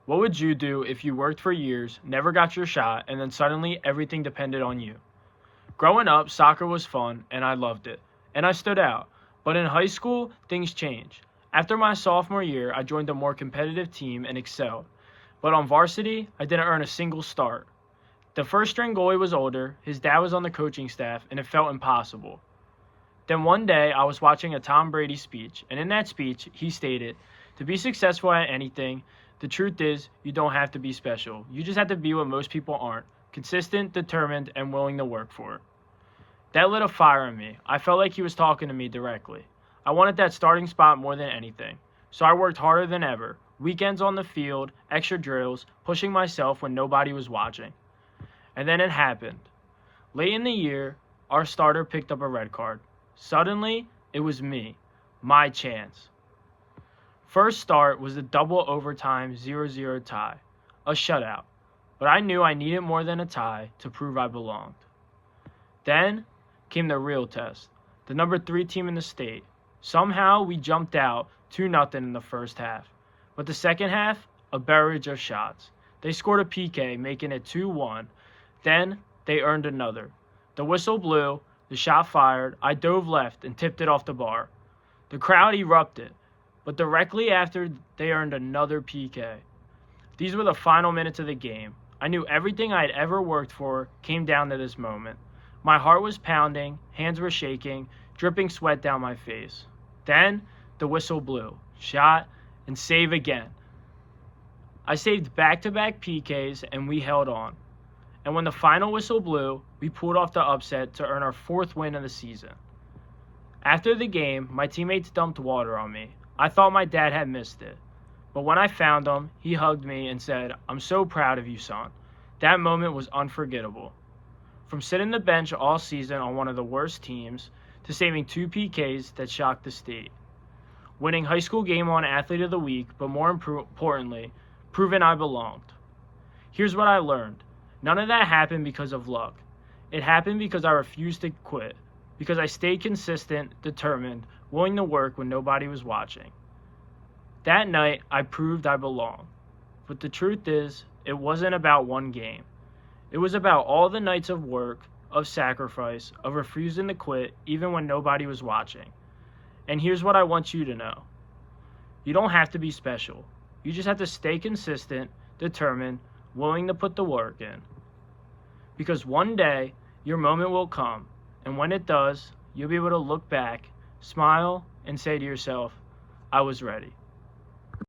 What would you do if you worked for years, never got your shot, and then suddenly everything depended on you? Growing up, soccer was fun, and I loved it, and I stood out. But in high school, things changed. After my sophomore year, I joined a more competitive team and excelled. But on varsity, I didn't earn a single start. The first string goalie was older, his dad was on the coaching staff, and it felt impossible. Then one day, I was watching a Tom Brady speech, and in that speech, he stated, "To be successful at anything, the truth is, you don't have to be special. You just have to be what most people aren't, consistent, determined, and willing to work for it." That lit a fire in me. I felt like he was talking to me directly. I wanted that starting spot more than anything. So I worked harder than ever. Weekends on the field, extra drills, pushing myself when nobody was watching. And then it happened. Late in the year, our starter picked up a red card. Suddenly, it was me. My chance. First start was a double overtime 0-0 tie. A shutout. But I knew I needed more than a tie to prove I belonged. Then came the real test. The number 3 team in the state. Somehow we jumped out 2-0 in the first half. But the second half, a barrage of shots. They scored a PK, making it 2-1. Then they earned another. The whistle blew, the shot fired, I dove left and tipped it off the bar. The crowd erupted, but directly after they earned another PK. These were the final minutes of the game. I knew everything I had ever worked for came down to this moment. My heart was pounding, hands were shaking, dripping sweat down my face. Then the whistle blew, shot, and save again. I saved back-to-back PKs and we held on. And when the final whistle blew, we pulled off the upset to earn our 4th win of the season. After the game, my teammates dumped water on me. I thought my dad had missed it. But when I found him, he hugged me and said, "I'm so proud of you, son." That moment was unforgettable. From sitting the bench all season on one of the worst teams to saving 2 PKs that shocked the state. Winning high school game on athlete of the week, but more importantly, proving I belonged. Here's what I learned. None of that happened because of luck. It happened because I refused to quit, because I stayed consistent, determined, willing to work when nobody was watching. That night, I proved I belonged. But the truth is, it wasn't about one game. It was about all the nights of work, of sacrifice, of refusing to quit even when nobody was watching. And here's what I want you to know. You don't have to be special. You just have to stay consistent, determined, willing to put the work in. Because one day, your moment will come, and when it does, you'll be able to look back, smile, and say to yourself, "I was ready."